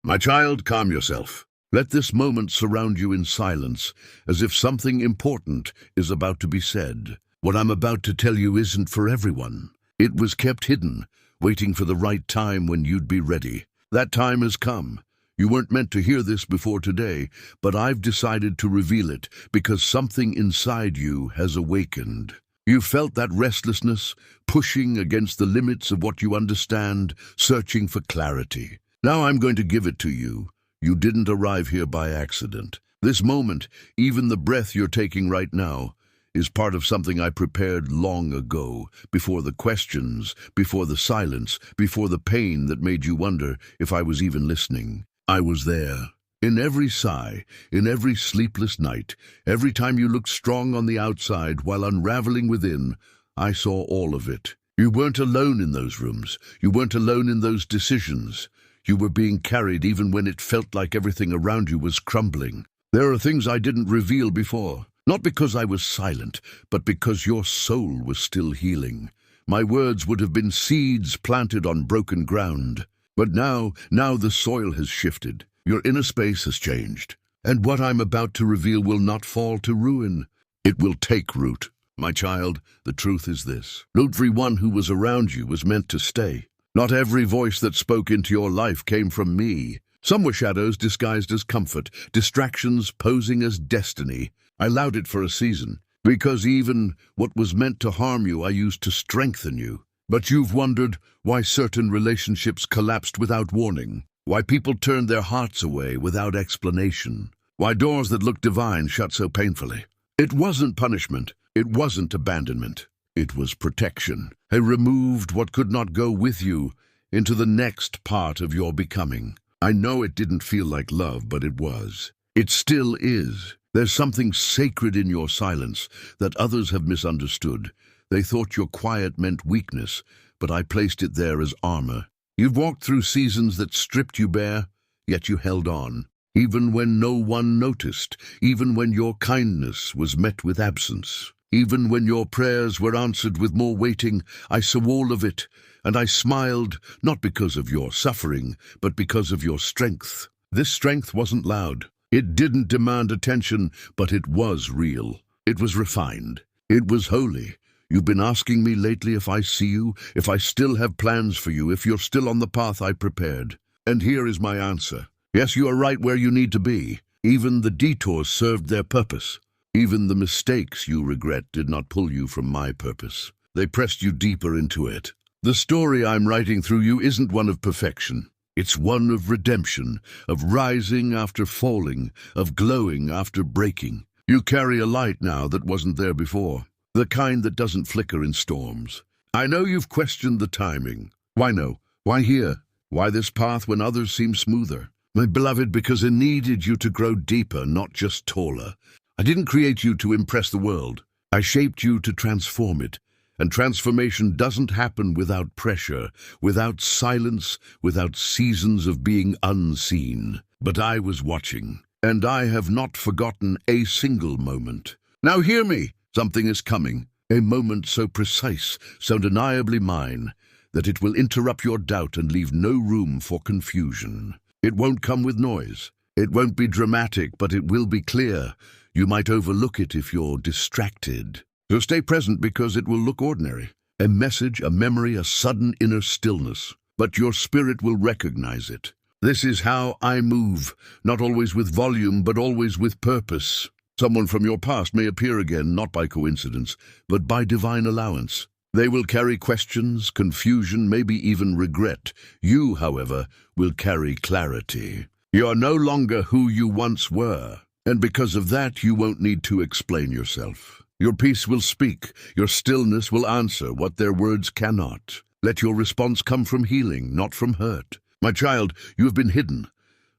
My child, calm yourself. Let this moment surround you in silence, as if something important is about to be said. What I'm about to tell you isn't for everyone. It was kept hidden, waiting for the right time when you'd be ready. That time has come. You weren't meant to hear this before today, but I've decided to reveal it because something inside you has awakened. You felt that restlessness, pushing against the limits of what you understand, searching for clarity. Now I'm going to give it to you. You didn't arrive here by accident. This moment, even the breath you're taking right now, is part of something I prepared long ago, before the questions, before the silence, before the pain that made you wonder if I was even listening. I was there. In every sigh, in every sleepless night, every time you looked strong on the outside while unraveling within, I saw all of it. You weren't alone in those rooms. You weren't alone in those decisions. You were being carried even when it felt like everything around you was crumbling. There are things I didn't reveal before, not because I was silent, but because your soul was still healing. My words would have been seeds planted on broken ground. But now the soil has shifted. Your inner space has changed. And what I'm about to reveal will not fall to ruin. It will take root. My child, the truth is this. Not everyone who was around you was meant to stay. Not every voice that spoke into your life came from me. Some were shadows disguised as comfort, distractions posing as destiny. I allowed it for a season, because even what was meant to harm you I used to strengthen you. But you've wondered why certain relationships collapsed without warning, why people turned their hearts away without explanation, why doors that looked divine shut so painfully. It wasn't punishment, it wasn't abandonment, it was protection. I removed what could not go with you into the next part of your becoming. I know it didn't feel like love, but it was. It still is. There's something sacred in your silence that others have misunderstood. They thought your quiet meant weakness, but I placed it there as armor. You've walked through seasons that stripped you bare, yet you held on. Even when no one noticed, even when your kindness was met with absence, even when your prayers were answered with more waiting, I saw all of it, and I smiled, not because of your suffering, but because of your strength. This strength wasn't loud. It didn't demand attention, but it was real. It was refined. It was holy. You've been asking me lately if I see you, if I still have plans for you, if you're still on the path I prepared. And here is my answer. Yes, you are right where you need to be. Even the detours served their purpose. Even the mistakes you regret did not pull you from my purpose. They pressed you deeper into it. The story I'm writing through you isn't one of perfection. It's one of redemption, of rising after falling, of glowing after breaking. You carry a light now that wasn't there before. The kind that doesn't flicker in storms. I know you've questioned the timing. Why no? Why here? Why this path when others seem smoother? My beloved, because I needed you to grow deeper, not just taller. I didn't create you to impress the world. I shaped you to transform it. And transformation doesn't happen without pressure, without silence, without seasons of being unseen. But I was watching, and I have not forgotten a single moment. Now hear me. Something is coming, a moment so precise, so undeniably mine, that it will interrupt your doubt and leave no room for confusion. It won't come with noise. It won't be dramatic, but it will be clear. You might overlook it if you're distracted. So stay present because it will look ordinary. A message, a memory, a sudden inner stillness. But your spirit will recognize it. This is how I move, not always with volume, but always with purpose. Someone from your past may appear again, not by coincidence, but by divine allowance. They will carry questions, confusion, maybe even regret. You, however, will carry clarity. You are no longer who you once were, and because of that, you won't need to explain yourself. Your peace will speak, your stillness will answer what their words cannot. Let your response come from healing, not from hurt. My child, you have been hidden.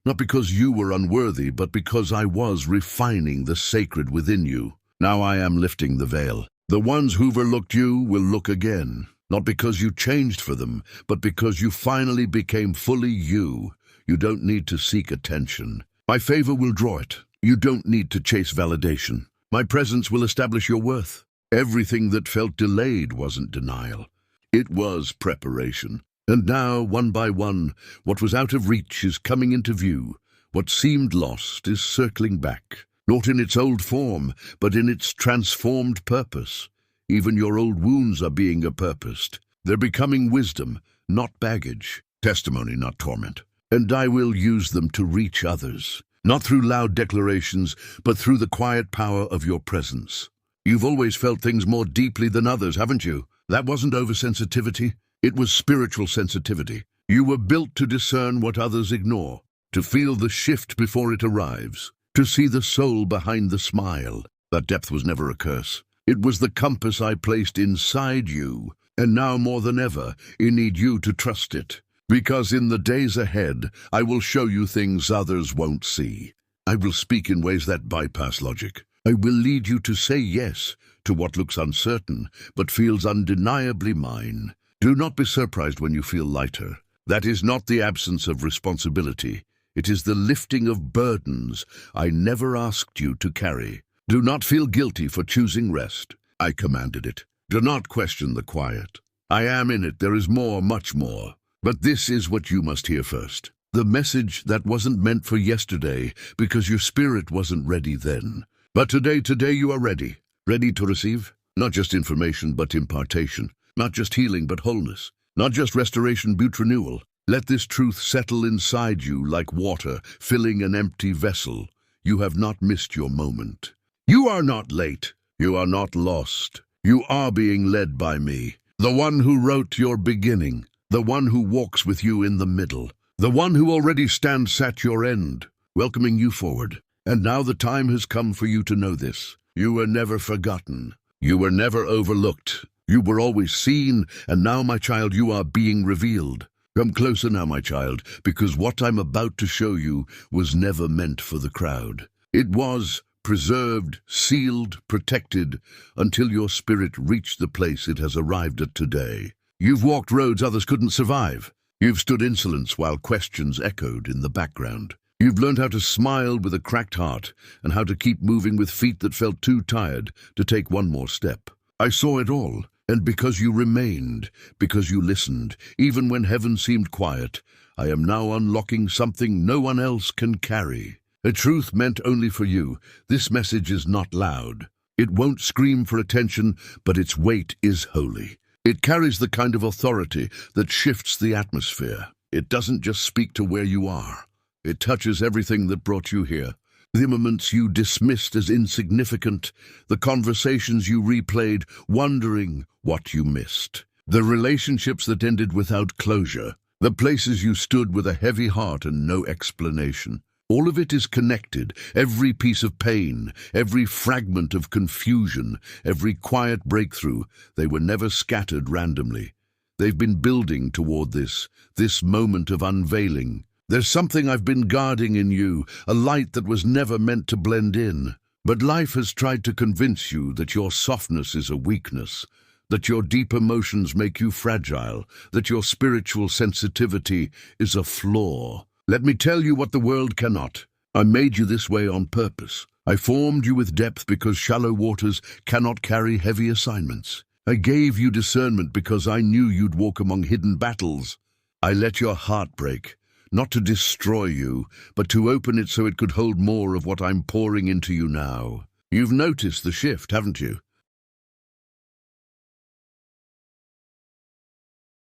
Not because you were unworthy, but because I was refining the sacred within you. Now I am lifting the veil. The ones who overlooked you will look again, not because you changed for them, but because you finally became fully you. You don't need to seek attention. My favor will draw it. You don't need to chase validation. My presence will establish your worth. Everything that felt delayed wasn't denial. It was preparation. And now, one by one, what was out of reach is coming into view. What seemed lost is circling back, not in its old form, but in its transformed purpose. Even your old wounds are being repurposed. They're becoming wisdom, not baggage, testimony, not torment. And I will use them to reach others, not through loud declarations, but through the quiet power of your presence. You've always felt things more deeply than others, haven't you? That wasn't oversensitivity. It was spiritual sensitivity. You were built to discern what others ignore, to feel the shift before it arrives, to see the soul behind the smile. That depth was never a curse. It was the compass I placed inside you, and now more than ever, I need you to trust it. Because in the days ahead, I will show you things others won't see. I will speak in ways that bypass logic. I will lead you to say yes to what looks uncertain, but feels undeniably mine. Do not be surprised when you feel lighter. That is not the absence of responsibility. It is the lifting of burdens I never asked you to carry. Do not feel guilty for choosing rest. I commanded it. Do not question the quiet. I am in it. There is more, much more. But this is what you must hear first. The message that wasn't meant for yesterday because your spirit wasn't ready then. But today you are ready. Ready to receive? Not just information, but impartation. Not just healing, but wholeness. Not just restoration, but renewal. Let this truth settle inside you like water filling an empty vessel. You have not missed your moment. You are not late. You are not lost. You are being led by me, the one who wrote your beginning, the one who walks with you in the middle, the one who already stands at your end, welcoming you forward. And now the time has come for you to know this. You were never forgotten. You were never overlooked. You were always seen, and now, my child, you are being revealed. Come closer now, my child, because what I'm about to show you was never meant for the crowd. It was preserved, sealed, protected, until your spirit reached the place it has arrived at today. You've walked roads others couldn't survive. You've stood insolence while questions echoed in the background. You've learned how to smile with a cracked heart and how to keep moving with feet that felt too tired to take one more step. I saw it all. And because you remained, because you listened, even when heaven seemed quiet, I am now unlocking something no one else can carry. A truth meant only for you. This message is not loud. It won't scream for attention, but its weight is holy. It carries the kind of authority that shifts the atmosphere. It doesn't just speak to where you are. It touches everything that brought you here. The moments you dismissed as insignificant, the conversations you replayed, wondering what you missed, the relationships that ended without closure, the places you stood with a heavy heart and no explanation. All of it is connected, every piece of pain, every fragment of confusion, every quiet breakthrough. They were never scattered randomly. They've been building toward this moment of unveiling. There's something I've been guarding in you, a light that was never meant to blend in. But life has tried to convince you that your softness is a weakness, that your deep emotions make you fragile, that your spiritual sensitivity is a flaw. Let me tell you what the world cannot. I made you this way on purpose. I formed you with depth because shallow waters cannot carry heavy assignments. I gave you discernment because I knew you'd walk among hidden battles. I let your heart break. Not to destroy you, but to open it so it could hold more of what I'm pouring into you now. You've noticed the shift, haven't you?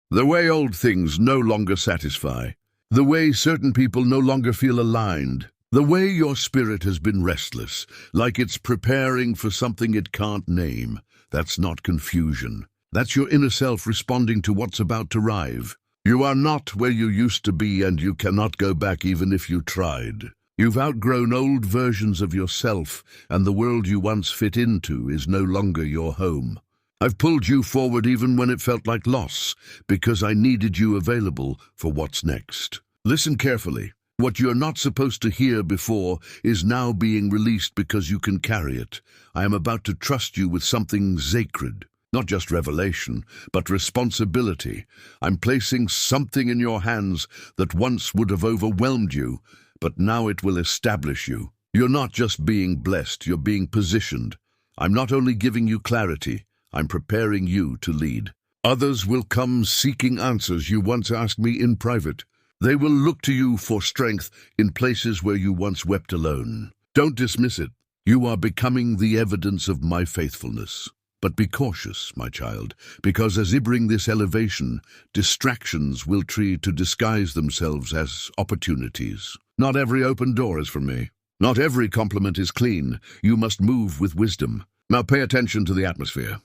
The way old things no longer satisfy. The way certain people no longer feel aligned. The way your spirit has been restless, like it's preparing for something it can't name. That's not confusion. That's your inner self responding to what's about to arrive. You are not where you used to be, and you cannot go back even if you tried. You've outgrown old versions of yourself, and the world you once fit into is no longer your home. I've pulled you forward even when it felt like loss, because I needed you available for what's next. Listen carefully. What you're not supposed to hear before is now being released because you can carry it. I am about to trust you with something sacred. Not just revelation, but responsibility. I'm placing something in your hands that once would have overwhelmed you, but now it will establish you. You're not just being blessed, you're being positioned. I'm not only giving you clarity, I'm preparing you to lead. Others will come seeking answers you once asked me in private. They will look to you for strength in places where you once wept alone. Don't dismiss it. You are becoming the evidence of my faithfulness. But be cautious, my child, because as you bring this elevation, distractions will try to disguise themselves as opportunities. Not every open door is from me. Not every compliment is clean. You must move with wisdom. Now pay attention to the atmosphere.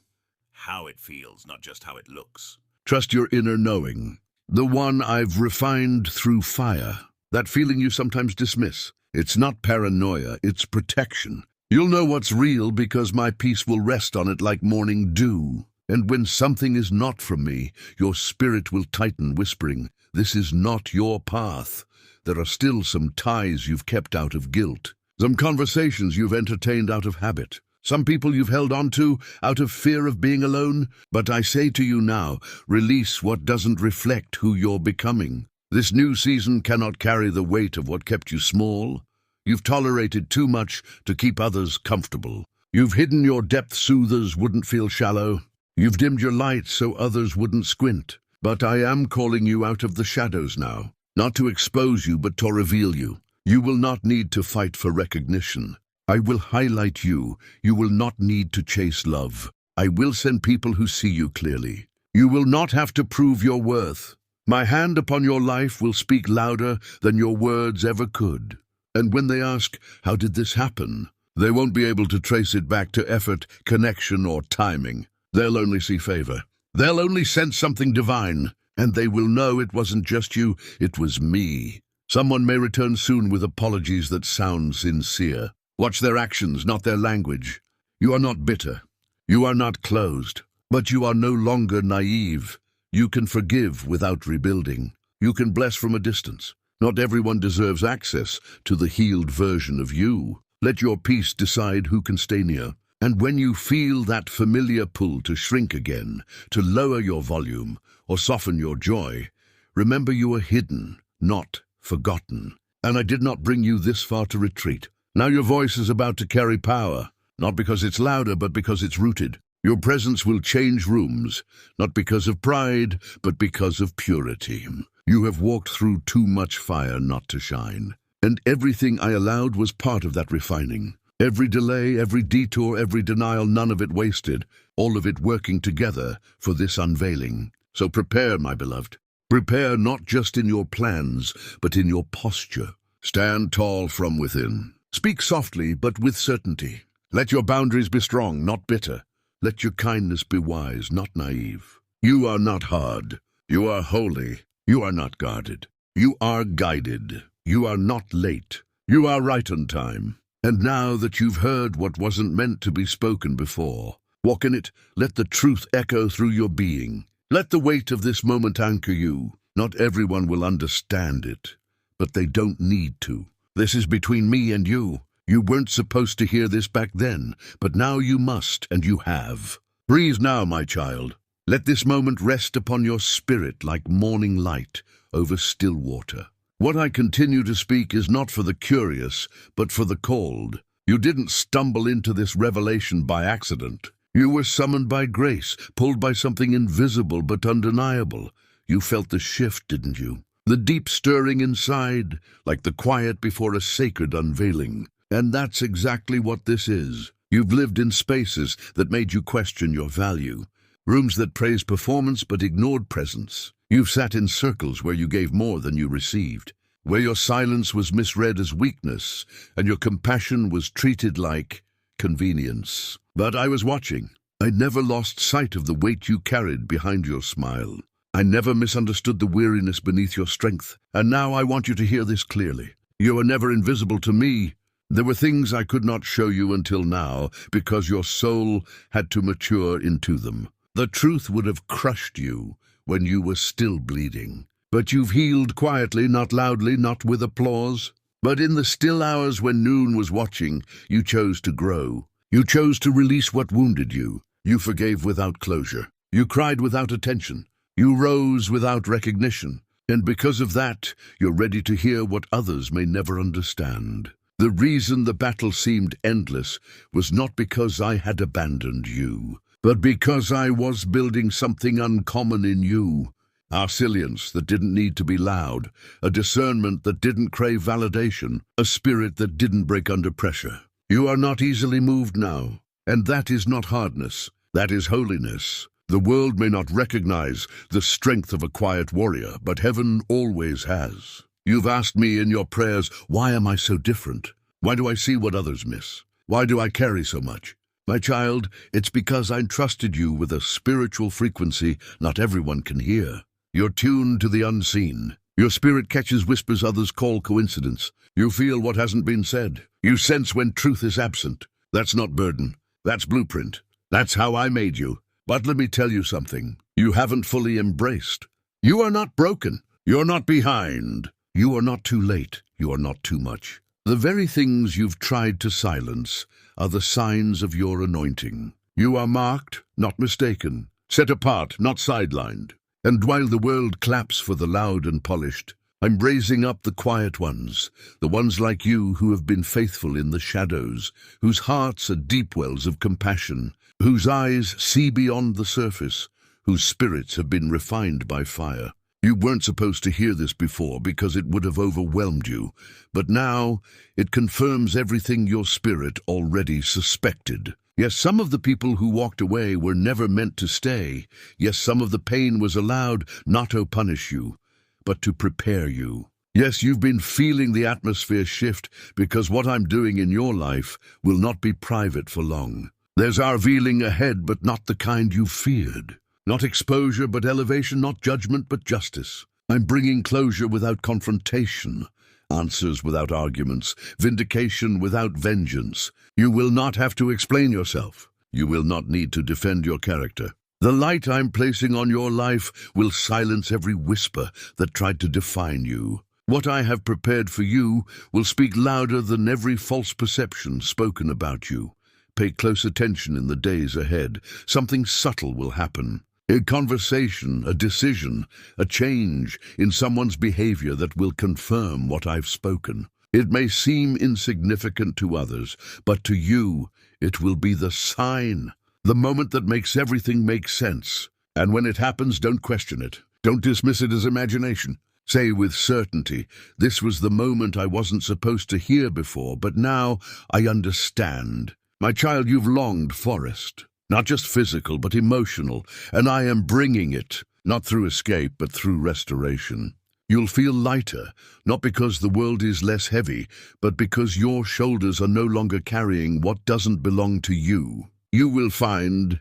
How it feels, not just how it looks. Trust your inner knowing. The one I've refined through fire. That feeling you sometimes dismiss. It's not paranoia, it's protection. You'll know what's real because my peace will rest on it like morning dew. And when something is not from me, your spirit will tighten, whispering, "This is not your path." There are still some ties you've kept out of guilt. Some conversations you've entertained out of habit. Some people you've held on to out of fear of being alone. But I say to you now, release what doesn't reflect who you're becoming. This new season cannot carry the weight of what kept you small. You've tolerated too much to keep others comfortable. You've hidden your depth so others wouldn't feel shallow. You've dimmed your light so others wouldn't squint. But I am calling you out of the shadows now, not to expose you but to reveal you. You will not need to fight for recognition. I will highlight you. You will not need to chase love. I will send people who see you clearly. You will not have to prove your worth. My hand upon your life will speak louder than your words ever could. And when they ask, how did this happen? They won't be able to trace it back to effort, connection, or timing. They'll only see favor. They'll only sense something divine. And they will know it wasn't just you, it was me. Someone may return soon with apologies that sound sincere. Watch their actions, not their language. You are not bitter. You are not closed. But you are no longer naive. You can forgive without rebuilding. You can bless from a distance. Not everyone deserves access to the healed version of you. Let your peace decide who can stay near. And when you feel that familiar pull to shrink again, to lower your volume, or soften your joy, remember you are hidden, not forgotten. And I did not bring you this far to retreat. Now your voice is about to carry power, not because it's louder, but because it's rooted. Your presence will change rooms, not because of pride, but because of purity. You have walked through too much fire not to shine. And everything I allowed was part of that refining. Every delay, every detour, every denial, none of it wasted. All of it working together for this unveiling. So prepare, my beloved. Prepare not just in your plans, but in your posture. Stand tall from within. Speak softly, but with certainty. Let your boundaries be strong, not bitter. Let your kindness be wise, not naive. You are not hard. You are holy. You are not guarded. You are guided. You are not late. You are right on time. And now that you've heard what wasn't meant to be spoken before, walk in it. Let the truth echo through your being. Let the weight of this moment anchor you. Not everyone will understand it, but they don't need to. This is between me and you. You weren't supposed to hear this back then, but now you must, and you have. Breathe now, my child. Let this moment rest upon your spirit like morning light over still water. What I continue to speak is not for the curious, but for the called. You didn't stumble into this revelation by accident. You were summoned by grace, pulled by something invisible but undeniable. You felt the shift, didn't you? The deep stirring inside, like the quiet before a sacred unveiling. And that's exactly what this is. You've lived in spaces that made you question your value. Rooms that praised performance but ignored presence. You've sat in circles where you gave more than you received, where your silence was misread as weakness and your compassion was treated like convenience. But I was watching. I never lost sight of the weight you carried behind your smile. I never misunderstood the weariness beneath your strength. And now I want you to hear this clearly. You were never invisible to me. There were things I could not show you until now because your soul had to mature into them. The truth would have crushed you when you were still bleeding. But you've healed quietly, not loudly, not with applause. But in the still hours when noon was watching, you chose to grow. You chose to release what wounded you. You forgave without closure. You cried without attention. You rose without recognition. And because of that, you're ready to hear what others may never understand. The reason the battle seemed endless was not because I had abandoned you, but because I was building something uncommon in you. A resilience that didn't need to be loud, a discernment that didn't crave validation, a spirit that didn't break under pressure. You are not easily moved now, and that is not hardness, that is holiness. The world may not recognize the strength of a quiet warrior, but heaven always has. You've asked me in your prayers, why am I so different? Why do I see what others miss? Why do I carry so much? My child, it's because I entrusted you with a spiritual frequency not everyone can hear. You're tuned to the unseen. Your spirit catches whispers others call coincidence. You feel what hasn't been said. You sense when truth is absent. That's not burden. That's blueprint. That's how I made you. But let me tell you something. You haven't fully embraced. You are not broken. You're not behind. You are not too late. You are not too much. The very things you've tried to silence are the signs of your anointing. You are marked, not mistaken. Set apart, not sidelined. And while the world claps for the loud and polished, I'm raising up the quiet ones, the ones like you who have been faithful in the shadows, whose hearts are deep wells of compassion, whose eyes see beyond the surface, whose spirits have been refined by fire. You weren't supposed to hear this before because it would have overwhelmed you, but now it confirms everything your spirit already suspected. Yes, some of the people who walked away were never meant to stay. Yes, some of the pain was allowed not to punish you, but to prepare you. Yes, you've been feeling the atmosphere shift because what I'm doing in your life will not be private for long. There's revealing ahead, but not the kind you feared. Not exposure, but elevation, not judgment, but justice. I'm bringing closure without confrontation, answers without arguments, vindication without vengeance. You will not have to explain yourself. You will not need to defend your character. The light I'm placing on your life will silence every whisper that tried to define you. What I have prepared for you will speak louder than every false perception spoken about you. Pay close attention in the days ahead. Something subtle will happen. A conversation, a decision, a change in someone's behavior that will confirm what I've spoken. It may seem insignificant to others, but to you, it will be the sign, the moment that makes everything make sense. And when it happens, don't question it. Don't dismiss it as imagination. Say with certainty, this was the moment I wasn't supposed to hear before, but now I understand. My child, you've longed for it. Not just physical, but emotional, and I am bringing it, not through escape, but through restoration. You'll feel lighter, not because the world is less heavy, but because your shoulders are no longer carrying what doesn't belong to you. You will find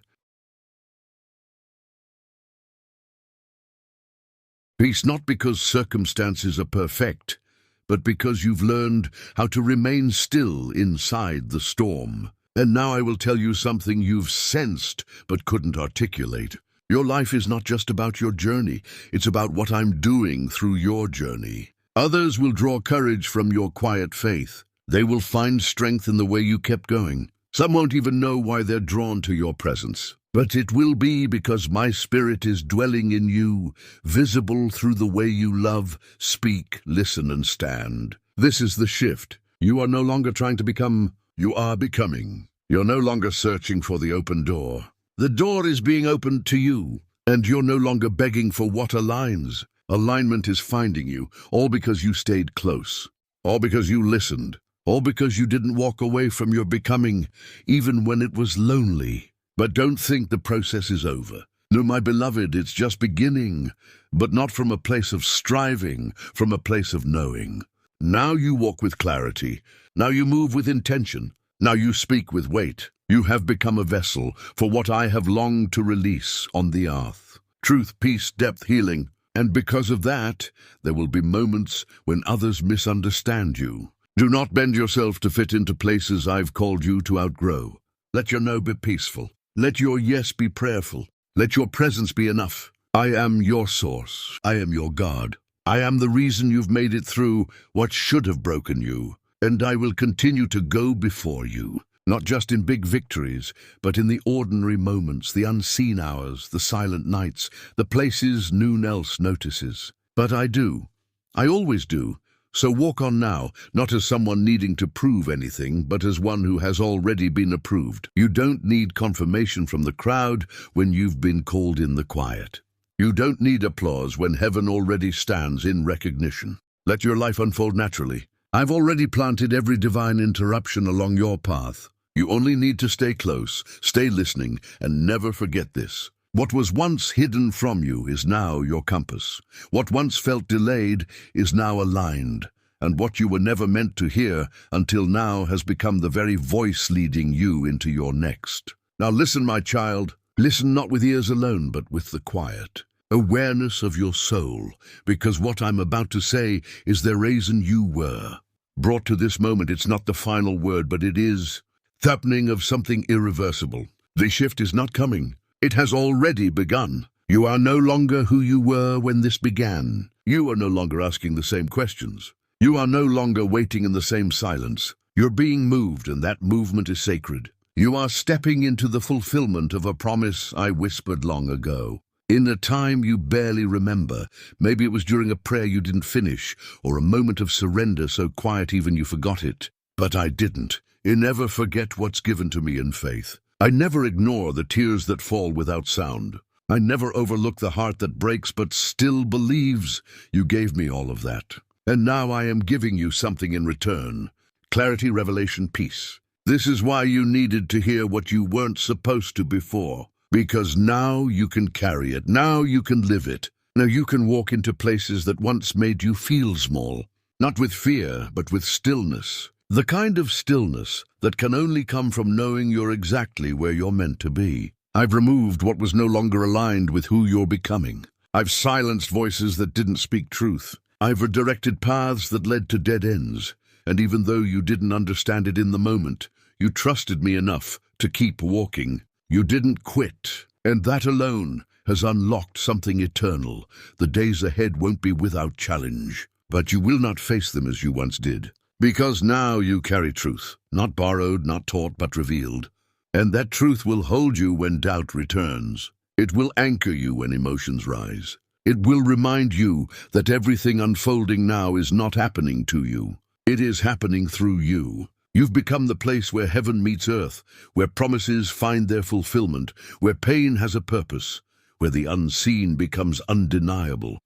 peace not because circumstances are perfect, but because you've learned how to remain still inside the storm. And now I will tell you something you've sensed but couldn't articulate. Your life is not just about your journey, it's about what I'm doing through your journey. Others will draw courage from your quiet faith. They will find strength in the way you kept going. Some won't even know why they're drawn to your presence. But it will be because my spirit is dwelling in you, visible through the way you love, speak, listen, and stand. This is the shift. You are no longer trying to become, you are becoming. You're no longer searching for the open door. The door is being opened to you, and you're no longer begging for what aligns. Alignment is finding you, all because you stayed close, all because you listened, all because you didn't walk away from your becoming, even when it was lonely. But don't think the process is over. No, my beloved, it's just beginning, but not from a place of striving, from a place of knowing. Now you walk with clarity. Now you move with intention. Now you speak with weight. You have become a vessel for what I have longed to release on the earth. Truth, peace, depth, healing. And because of that, there will be moments when others misunderstand you. Do not bend yourself to fit into places I've called you to outgrow. Let your no be peaceful. Let your yes be prayerful. Let your presence be enough. I am your source. I am your God. I am the reason you've made it through what should have broken you. And I will continue to go before you, not just in big victories, but in the ordinary moments, the unseen hours, the silent nights, the places no one else notices. But I do. I always do, So walk on now, not as someone needing to prove anything, but as one who has already been approved. You don't need confirmation from the crowd when you've been called in the quiet. You don't need applause when heaven already stands in recognition. Let your life unfold naturally. I've already planted every divine interruption along your path. You only need to stay close, stay listening, and never forget this. What was once hidden from you is now your compass. What once felt delayed is now aligned. And what you were never meant to hear until now has become the very voice leading you into your next. Now listen, my child. Listen not with ears alone, but with the quiet awareness of your soul, because what I'm about to say is the reason you were brought to this moment. It's not the final word, but it is the happening of something irreversible. The shift is not coming. It has already begun. You are no longer who you were when this began. You are no longer asking the same questions. You are no longer waiting in the same silence. You're being moved, and that movement is sacred. You are stepping into the fulfillment of a promise I whispered long ago. In a time you barely remember. Maybe it was during a prayer you didn't finish, or a moment of surrender so quiet even you forgot it. But I didn't. I never forget what's given to me in faith. I never ignore the tears that fall without sound. I never overlook the heart that breaks but still believes. You gave me all of that. And now I am giving you something in return. Clarity, revelation, peace. This is why you needed to hear what you weren't supposed to before. Because now you can carry it. Now you can live it. Now you can walk into places that once made you feel small. Not with fear, but with stillness. The kind of stillness that can only come from knowing you're exactly where you're meant to be. I've removed what was no longer aligned with who you're becoming. I've silenced voices that didn't speak truth. I've redirected paths that led to dead ends. And even though you didn't understand it in the moment, you trusted me enough to keep walking. You didn't quit, and that alone has unlocked something eternal. The days ahead won't be without challenge, but you will not face them as you once did. Because now you carry truth, not borrowed, not taught, but revealed. And that truth will hold you when doubt returns. It will anchor you when emotions rise. It will remind you that everything unfolding now is not happening to you. It is happening through you. You've become the place where heaven meets earth, where promises find their fulfillment, where pain has a purpose, where the unseen becomes undeniable.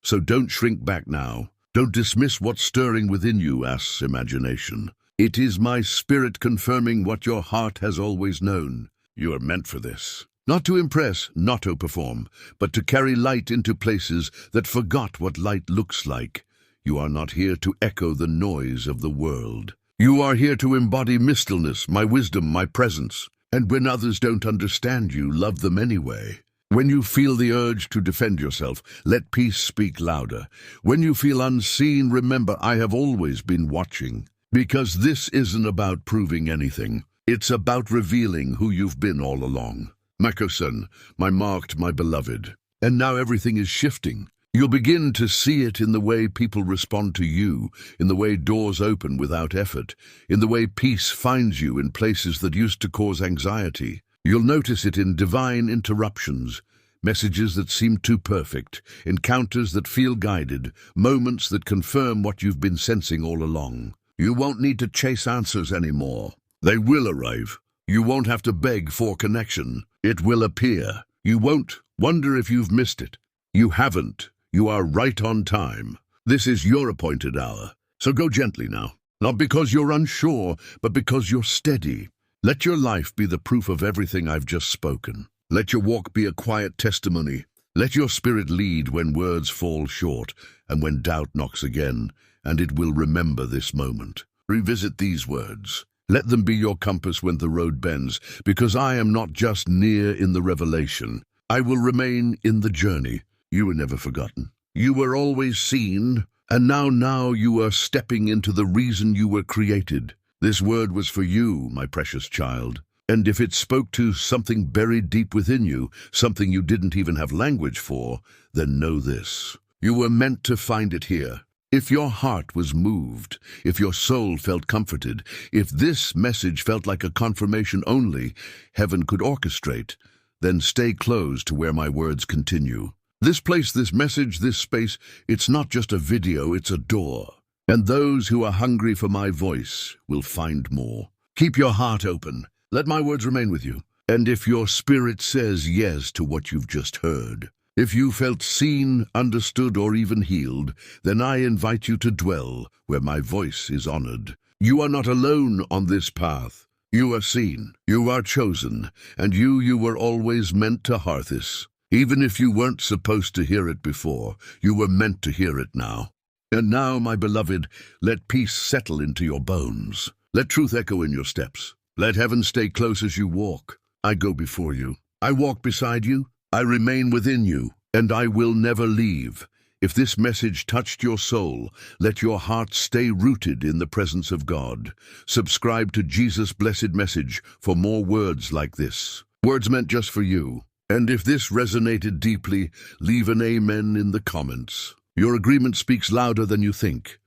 So don't shrink back now. Don't dismiss what's stirring within you as imagination. It is my spirit confirming what your heart has always known. You are meant for this. Not to impress, not to perform, but to carry light into places that forgot what light looks like. You are not here to echo the noise of the world. You are here to embody my stillness, my wisdom, my presence. And when others don't understand you, love them anyway. When you feel the urge to defend yourself, let peace speak louder. When you feel unseen, remember I have always been watching. Because this isn't about proving anything. It's about revealing who you've been all along. Mako-san, my marked, my beloved. And now everything is shifting. You'll begin to see it in the way people respond to you, in the way doors open without effort, in the way peace finds you in places that used to cause anxiety. You'll notice it in divine interruptions, messages that seem too perfect, encounters that feel guided, moments that confirm what you've been sensing all along. You won't need to chase answers anymore. They will arrive. You won't have to beg for connection. It will appear. You won't wonder if you've missed it. You haven't. You are right on time. This is your appointed hour. So go gently now. Not because you're unsure, but because you're steady. Let your life be the proof of everything I've just spoken. Let your walk be a quiet testimony. Let your spirit lead when words fall short and when doubt knocks again, and it will remember this moment. Revisit these words. Let them be your compass when the road bends, because I am not just near in the revelation. I will remain in the journey. You were never forgotten. You were always seen, and now you are stepping into the reason you were created. This word was for you, my precious child. And if it spoke to something buried deep within you, something you didn't even have language for, then know this. You were meant to find it here. If your heart was moved, if your soul felt comforted, if this message felt like a confirmation only heaven could orchestrate, then stay close to where my words continue. This place, this message, this space, it's not just a video, it's a door. And those who are hungry for my voice will find more. Keep your heart open. Let my words remain with you. And if your spirit says yes to what you've just heard, if you felt seen, understood, or even healed, then I invite you to dwell where my voice is honored. You are not alone on this path. You are seen, you are chosen, and you were always meant to hear this. Even if you weren't supposed to hear it before, you were meant to hear it now. And now, my beloved, let peace settle into your bones. Let truth echo in your steps. Let heaven stay close as you walk. I go before you. I walk beside you. I remain within you, and I will never leave. If this message touched your soul, let your heart stay rooted in the presence of God. Subscribe to Jesus' blessed message for more words like this. Words meant just for you. And if this resonated deeply, leave an amen in the comments. Your agreement speaks louder than you think.